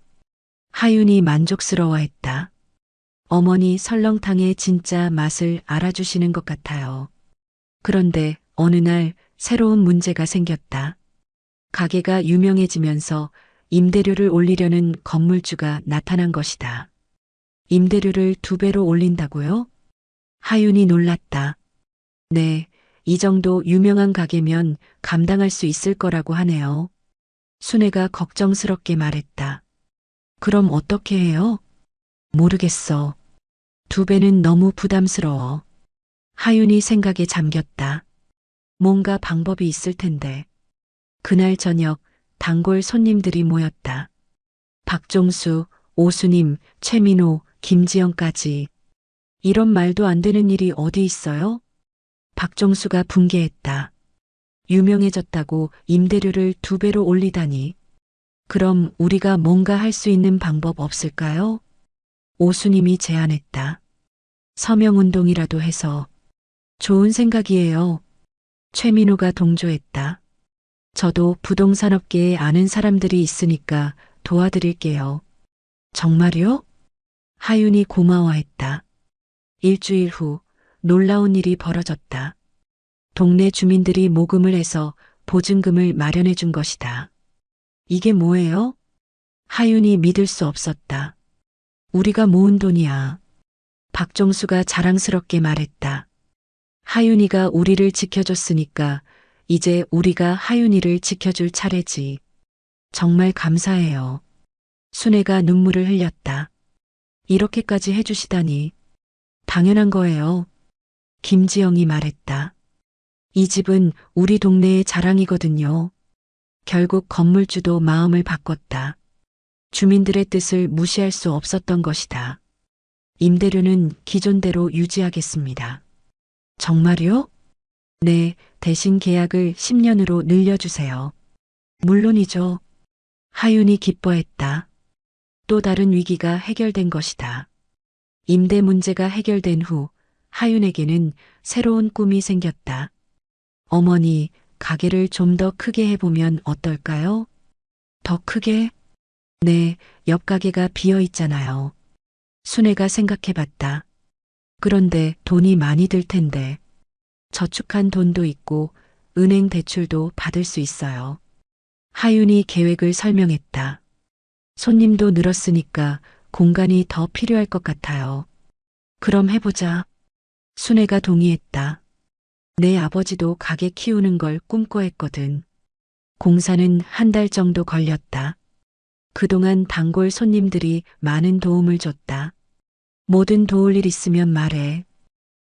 하윤이 만족스러워했다. 어머니 설렁탕의 진짜 맛을 알아주시는 것 같아요. 그런데 어느 날 새로운 문제가 생겼다. 가게가 유명해지면서 임대료를 올리려는 건물주가 나타난 것이다. 임대료를 2배로 올린다고요? 하윤이 놀랐다. 네, 이 정도 유명한 가게면 감당할 수 있을 거라고 하네요. 순애가 걱정스럽게 말했다. 그럼 어떻게 해요? 모르겠어. 2배는 너무 부담스러워. 하윤이 생각에 잠겼다. 뭔가 방법이 있을 텐데. 그날 저녁 단골 손님들이 모였다. 박종수, 오수님, 최민호, 김지영까지. 이런 말도 안 되는 일이 어디 있어요? 박종수가 분개했다. 유명해졌다고 임대료를 2배로 올리다니. 그럼 우리가 뭔가 할 수 있는 방법 없을까요? 오수님이 제안했다. 서명운동이라도 해서. 좋은 생각이에요. 최민호가 동조했다. 저도 부동산업계에 아는 사람들이 있으니까 도와드릴게요. 정말요? 하윤이 고마워했다. 일주일 후 놀라운 일이 벌어졌다. 동네 주민들이 모금을 해서 보증금을 마련해 준 것이다. 이게 뭐예요? 하윤이 믿을 수 없었다. 우리가 모은 돈이야. 박종수가 자랑스럽게 말했다. 하윤이가 우리를 지켜줬으니까 이제 우리가 하윤이를 지켜줄 차례지. 정말 감사해요. 순애가 눈물을 흘렸다. 이렇게까지 해주시다니. 당연한 거예요. 김지영이 말했다. 이 집은 우리 동네의 자랑이거든요. 결국 건물주도 마음을 바꿨다. 주민들의 뜻을 무시할 수 없었던 것이다. 임대료는 기존대로 유지하겠습니다. 정말요? 네, 대신 계약을 10년으로 늘려주세요. 물론이죠. 하윤이 기뻐했다. 또 다른 위기가 해결된 것이다. 임대 문제가 해결된 후 하윤에게는 새로운 꿈이 생겼다. 어머니, 가게를 좀 더 크게 해보면 어떨까요? 더 크게? 네, 옆 가게가 비어 있잖아요. 순애가 생각해봤다. 그런데 돈이 많이 들 텐데. 저축한 돈도 있고 은행 대출도 받을 수 있어요. 하윤이 계획을 설명했다. 손님도 늘었으니까 공간이 더 필요할 것 같아요. 그럼 해보자. 순애가 동의했다. 내 아버지도 가게 키우는 걸 꿈꿔했거든. 공사는 1달 정도 걸렸다. 그동안 단골 손님들이 많은 도움을 줬다. 뭐든 도울 일 있으면 말해.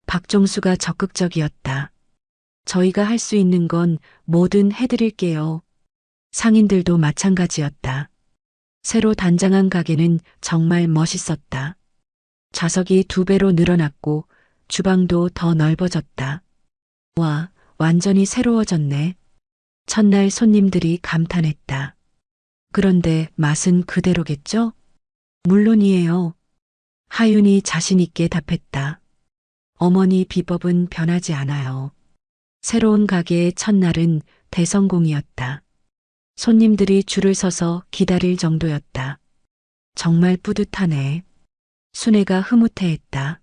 박종수가 적극적이었다. 저희가 할 수 있는 건 뭐든 해드릴게요. 상인들도 마찬가지였다. 새로 단장한 가게는 정말 멋있었다. 좌석이 2배로 늘어났고 주방도 더 넓어졌다. 와, 완전히 새로워졌네. 첫날 손님들이 감탄했다. 그런데 맛은 그대로겠죠? 물론이에요. 하윤이 자신 있게 답했다. 어머니 비법은 변하지 않아요. 새로운 가게의 첫날은 대성공이었다. 손님들이 줄을 서서 기다릴 정도였다. 정말 뿌듯하네. 순애가 흐뭇해했다.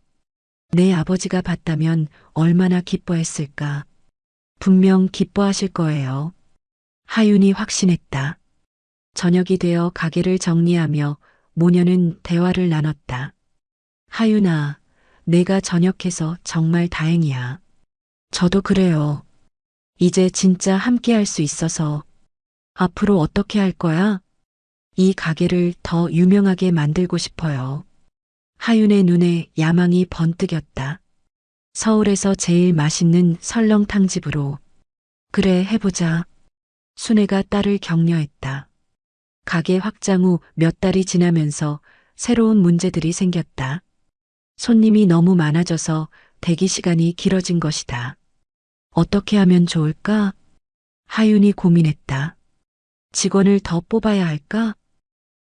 내 아버지가 봤다면 얼마나 기뻐했을까. 분명 기뻐하실 거예요. 하윤이 확신했다. 저녁이 되어 가게를 정리하며 모녀는 대화를 나눴다. 하윤아, 내가 전역해서 정말 다행이야. 저도 그래요. 이제 진짜 함께 할 수 있어서. 앞으로 어떻게 할 거야? 이 가게를 더 유명하게 만들고 싶어요. 하윤의 눈에 야망이 번뜩였다. 서울에서 제일 맛있는 설렁탕집으로. 그래, 해보자. 순애가 딸을 격려했다. 가게 확장 후 몇 달이 지나면서 새로운 문제들이 생겼다. 손님이 너무 많아져서 대기 시간이 길어진 것이다. 어떻게 하면 좋을까? 하윤이 고민했다. 직원을 더 뽑아야 할까?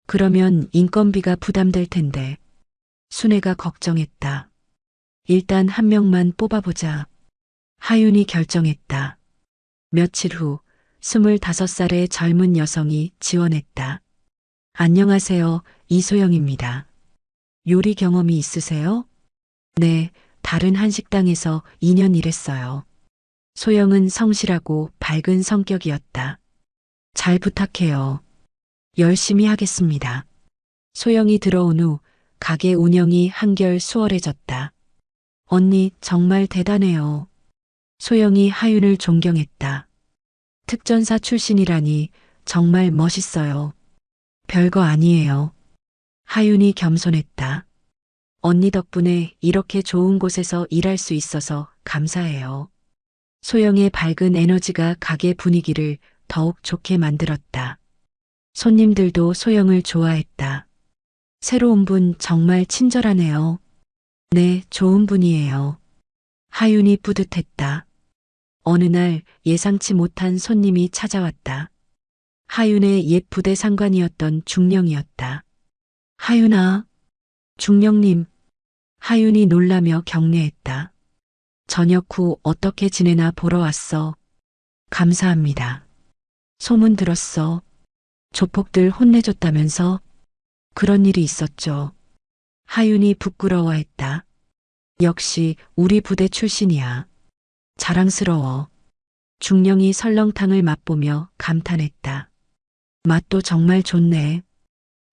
그러면 인건비가 부담될 텐데. 순애가 걱정했다. 일단 한 명만 뽑아보자. 하윤이 결정했다. 며칠 후 25살의 젊은 여성이 지원했다. 안녕하세요, 이소영입니다. 요리 경험이 있으세요? 네, 다른 한식당에서 2년 일했어요. 소영은 성실하고 밝은 성격이었다. 잘 부탁해요. 열심히 하겠습니다. 소영이 들어온 후 가게 운영이 한결 수월해졌다. 언니 정말 대단해요. 소영이 하윤을 존경했다. 특전사 출신이라니 정말 멋있어요. 별거 아니에요. 하윤이 겸손했다. 언니 덕분에 이렇게 좋은 곳에서 일할 수 있어서 감사해요. 소영의 밝은 에너지가 가게 분위기를 더욱 좋게 만들었다. 손님들도 소영을 좋아했다. 새로운 분 정말 친절하네요. 네, 좋은 분이에요. 하윤이 뿌듯했다. 어느 날 예상치 못한 손님이 찾아왔다. 하윤의 옛 부대 상관이었던 중령이었다. 하윤아. 중령님. 하윤이 놀라며 격려했다. 저녁 후 어떻게 지내나 보러 왔어. 감사합니다. 소문 들었어. 조폭들 혼내줬다면서? 그런 일이 있었죠. 하윤이 부끄러워했다. 역시 우리 부대 출신이야. 자랑스러워. 중령이 설렁탕을 맛보며 감탄했다. 맛도 정말 좋네.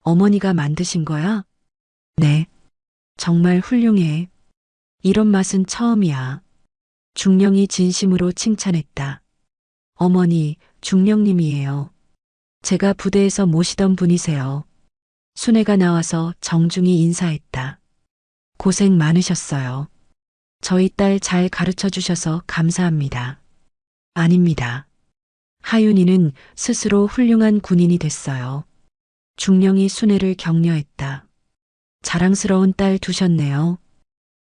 어머니가 만드신 거야? 네. 정말 훌륭해. 이런 맛은 처음이야. 중령이 진심으로 칭찬했다. 어머니, 중령님이에요. 제가 부대에서 모시던 분이세요. 순애가 나와서 정중히 인사했다. 고생 많으셨어요. 저희 딸 잘 가르쳐 주셔서 감사합니다. 아닙니다. 하윤이는 스스로 훌륭한 군인이 됐어요. 중령이 순애를 격려했다. 자랑스러운 딸 두셨네요.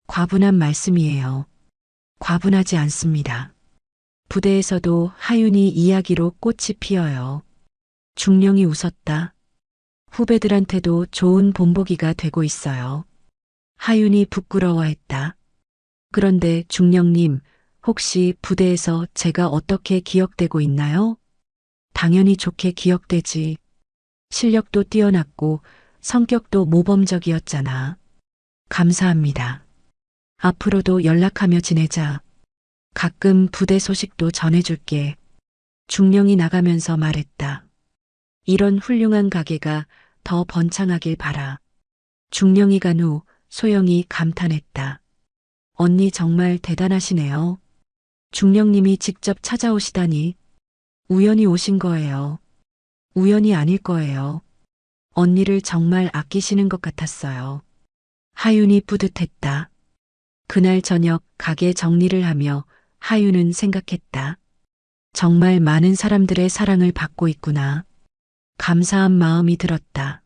과분한 말씀이에요. 과분하지 않습니다. 부대에서도 하윤이 이야기로 꽃이 피어요. 중령이 웃었다. 후배들한테도 좋은 본보기가 되고 있어요. 하윤이 부끄러워했다. 그런데 중령님, 혹시 부대에서 제가 어떻게 기억되고 있나요? 당연히 좋게 기억되지. 실력도 뛰어났고 성격도 모범적이었잖아. 감사합니다. 앞으로도 연락하며 지내자. 가끔 부대 소식도 전해줄게. 중령이 나가면서 말했다. 이런 훌륭한 가게가 더 번창하길 바라. 중령이 간 후 소영이 감탄했다. 언니 정말 대단하시네요. 중령님이 직접 찾아오시다니. 우연히 오신 거예요. 우연이 아닐 거예요. 언니를 정말 아끼시는 것 같았어요. 하윤이 뿌듯했다. 그날 저녁 가게 정리를 하며 하윤은 생각했다. 정말 많은 사람들의 사랑을 받고 있구나. 감사한 마음이 들었다.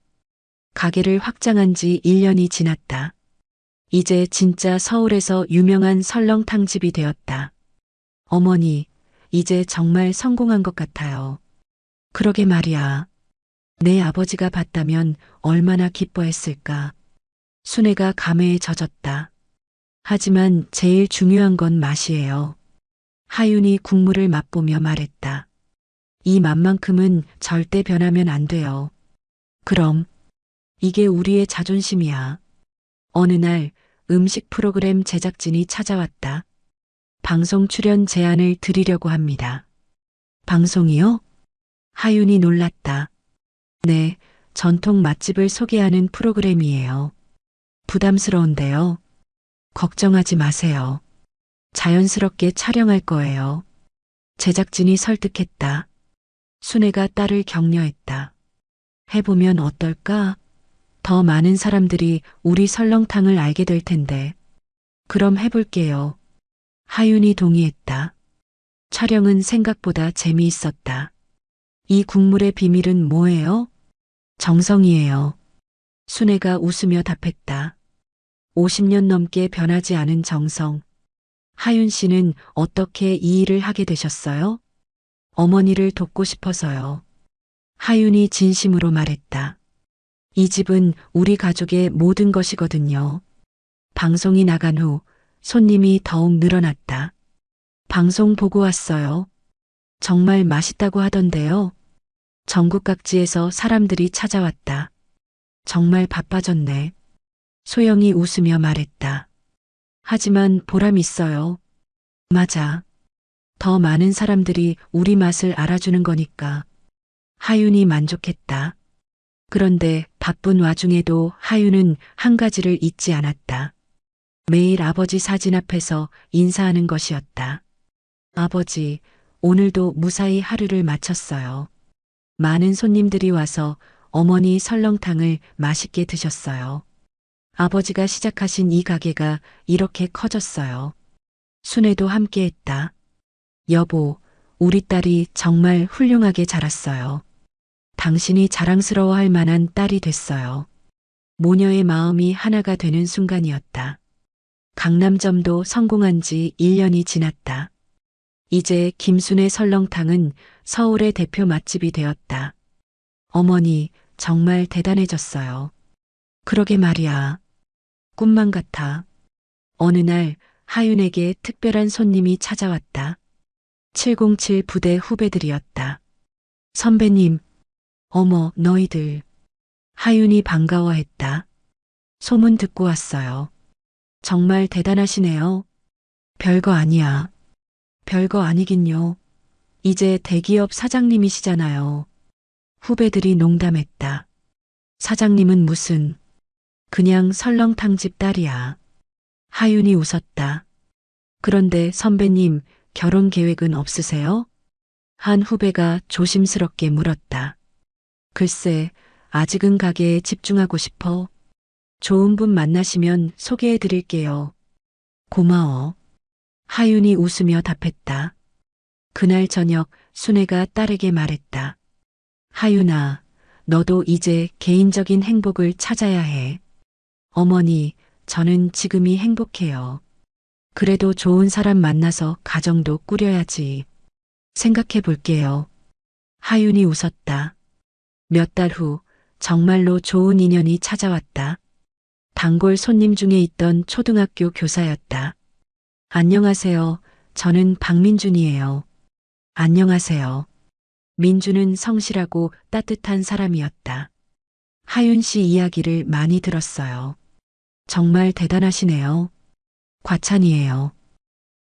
가게를 확장한 지 1년이 지났다. 이제 진짜 서울에서 유명한 설렁탕집이 되었다. 어머니, 이제 정말 성공한 것 같아요. 그러게 말이야. 내 아버지가 봤다면 얼마나 기뻐했을까. 순애가 감회에 젖었다. 하지만 제일 중요한 건 맛이에요. 하윤이 국물을 맛보며 말했다. 이 맘만큼은 절대 변하면 안 돼요. 그럼 이게 우리의 자존심이야. 어느 날 음식 프로그램 제작진이 찾아왔다. 방송 출연 제안을 드리려고 합니다. 방송이요? 하윤이 놀랐다. 네, 전통 맛집을 소개하는 프로그램이에요. 부담스러운데요. 걱정하지 마세요. 자연스럽게 촬영할 거예요. 제작진이 설득했다. 순애가 딸을 격려했다. 해보면 어떨까? 더 많은 사람들이 우리 설렁탕을 알게 될 텐데. 그럼 해볼게요. 하윤이 동의했다. 촬영은 생각보다 재미있었다. 이 국물의 비밀은 뭐예요? 정성이에요. 순애가 웃으며 답했다. 50년 넘게 변하지 않은 정성. 하윤 씨는 어떻게 이 일을 하게 되셨어요? 어머니를 돕고 싶어서요. 하윤이 진심으로 말했다. 이 집은 우리 가족의 모든 것이거든요. 방송이 나간 후 손님이 더욱 늘어났다. 방송 보고 왔어요. 정말 맛있다고 하던데요. 전국 각지에서 사람들이 찾아왔다. 정말 바빠졌네. 소영이 웃으며 말했다. 하지만 보람 있어요. 맞아. 더 많은 사람들이 우리 맛을 알아주는 거니까. 하윤이 만족했다. 그런데 바쁜 와중에도 하윤은 한 가지를 잊지 않았다. 매일 아버지 사진 앞에서 인사하는 것이었다. 아버지, 오늘도 무사히 하루를 마쳤어요. 많은 손님들이 와서 어머니 설렁탕을 맛있게 드셨어요. 아버지가 시작하신 이 가게가 이렇게 커졌어요. 순애도 함께했다. 여보, 우리 딸이 정말 훌륭하게 자랐어요. 당신이 자랑스러워할 만한 딸이 됐어요. 모녀의 마음이 하나가 되는 순간이었다. 강남점도 성공한 지 1년이 지났다. 이제 김순애 설렁탕은 서울의 대표 맛집이 되었다. 어머니, 정말 대단해졌어요. 그러게 말이야. 꿈만 같아. 어느 날 하윤에게 특별한 손님이 찾아왔다. 707 부대 후배들이었다. 선배님, 어머, 너희들. 하윤이 반가워했다. 소문 듣고 왔어요. 정말 대단하시네요. 별거 아니야. 별거 아니긴요. 이제 대기업 사장님이시잖아요. 후배들이 농담했다. 사장님은 무슨, 그냥 설렁탕집 딸이야. 하윤이 웃었다. 그런데 선배님, 결혼 계획은 없으세요? 한 후배가 조심스럽게 물었다. 글쎄, 아직은 가게에 집중하고 싶어. 좋은 분 만나시면 소개해 드릴게요. 고마워. 하윤이 웃으며 답했다. 그날 저녁 순애가 딸에게 말했다. 하윤아, 너도 이제 개인적인 행복을 찾아야 해. 어머니, 저는 지금이 행복해요. 그래도 좋은 사람 만나서 가정도 꾸려야지. 생각해 볼게요. 하윤이 웃었다. 몇 달 후 정말로 좋은 인연이 찾아왔다. 단골 손님 중에 있던 초등학교 교사였다. 안녕하세요. 저는 박민준이에요. 안녕하세요. 민준은 성실하고 따뜻한 사람이었다. 하윤 씨 이야기를 많이 들었어요. 정말 대단하시네요. 과찬이에요.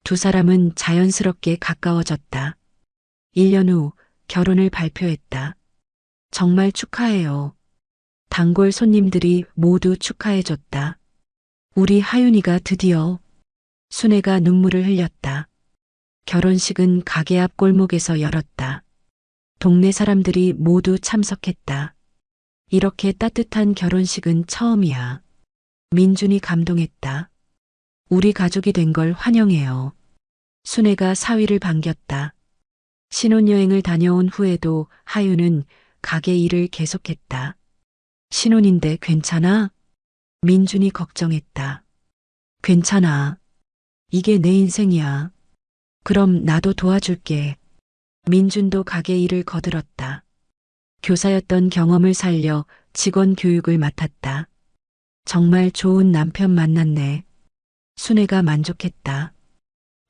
두 사람은 자연스럽게 가까워졌다. 1년 후 결혼을 발표했다. 정말 축하해요. 단골 손님들이 모두 축하해줬다. 우리 하윤이가 드디어. 순애가 눈물을 흘렸다. 결혼식은 가게 앞 골목에서 열었다. 동네 사람들이 모두 참석했다. 이렇게 따뜻한 결혼식은 처음이야. 민준이 감동했다. 우리 가족이 된 걸 환영해요. 순애가 사위를 반겼다. 신혼여행을 다녀온 후에도 하윤은 가게 일을 계속했다. 신혼인데 괜찮아? 민준이 걱정했다. 괜찮아. 이게 내 인생이야. 그럼 나도 도와줄게. 민준도 가게 일을 거들었다. 교사였던 경험을 살려 직원 교육을 맡았다. 정말 좋은 남편 만났네. 순애가 만족했다.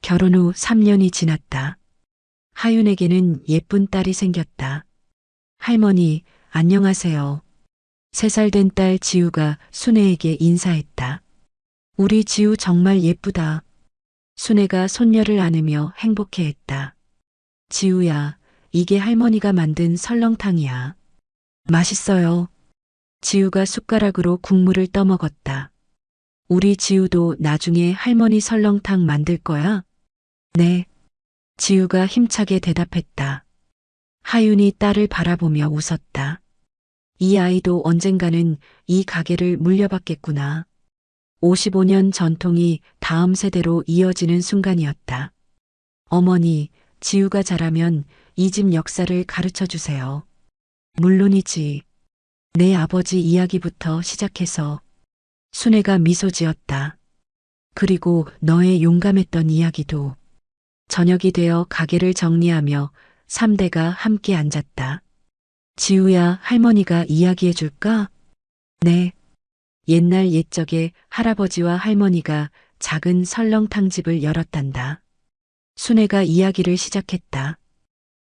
결혼 후 3년이 지났다. 하윤에게는 예쁜 딸이 생겼다. 할머니, 안녕하세요. 3살 된 딸 지우가 순애에게 인사했다. 우리 지우 정말 예쁘다. 순애가 손녀를 안으며 행복해했다. 지우야, 이게 할머니가 만든 설렁탕이야. 맛있어요. 지우가 숟가락으로 국물을 떠먹었다. 우리 지우도 나중에 할머니 설렁탕 만들 거야? 네. 지우가 힘차게 대답했다. 하윤이 딸을 바라보며 웃었다. 이 아이도 언젠가는 이 가게를 물려받겠구나. 55년 전통이 다음 세대로 이어지는 순간이었다. 어머니, 지우가 자라면 이 집 역사를 가르쳐 주세요. 물론이지. 내 아버지 이야기부터 시작해서. 순애가 미소 지었다. 그리고 너의 용감했던 이야기도. 저녁이 되어 가게를 정리하며 3대가 함께 앉았다. 지우야, 할머니가 이야기해 줄까? 네. 옛날 옛적에 할아버지와 할머니가 작은 설렁탕집을 열었단다. 순애가 이야기를 시작했다.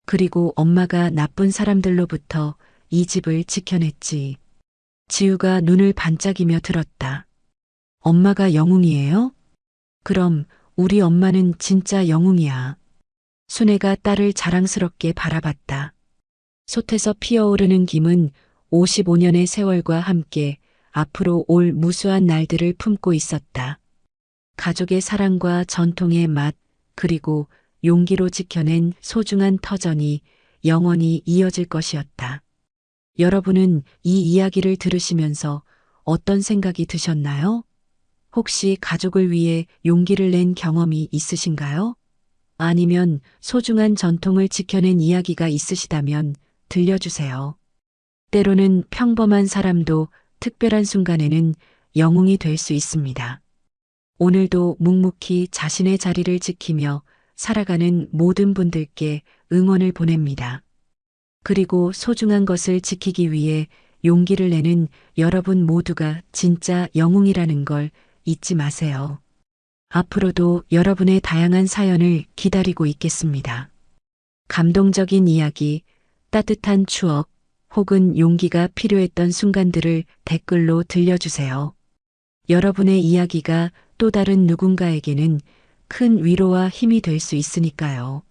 그리고 엄마가 나쁜 사람들로부터 이 집을 지켜냈지. 지우가 눈을 반짝이며 들었다. 엄마가 영웅이에요? 그럼 우리 엄마는 진짜 영웅이야. 순애가 딸을 자랑스럽게 바라봤다. 솥에서 피어오르는 김은 55년의 세월과 함께 앞으로 올 무수한 날들을 품고 있었다. 가족의 사랑과 전통의 맛, 그리고 용기로 지켜낸 소중한 터전이 영원히 이어질 것이었다. 여러분은 이 이야기를 들으시면서 어떤 생각이 드셨나요? 혹시 가족을 위해 용기를 낸 경험이 있으신가요? 아니면 소중한 전통을 지켜낸 이야기가 있으시다면 들려주세요. 때로는 평범한 사람도 특별한 순간에는 영웅이 될 수 있습니다. 오늘도 묵묵히 자신의 자리를 지키며 살아가는 모든 분들께 응원을 보냅니다. 그리고 소중한 것을 지키기 위해 용기를 내는 여러분 모두가 진짜 영웅이라는 걸 잊지 마세요. 앞으로도 여러분의 다양한 사연을 기다리고 있겠습니다. 감동적인 이야기, 따뜻한 추억, 혹은 용기가 필요했던 순간들을 댓글로 들려주세요. 여러분의 이야기가 또 다른 누군가에게는 큰 위로와 힘이 될 수 있으니까요.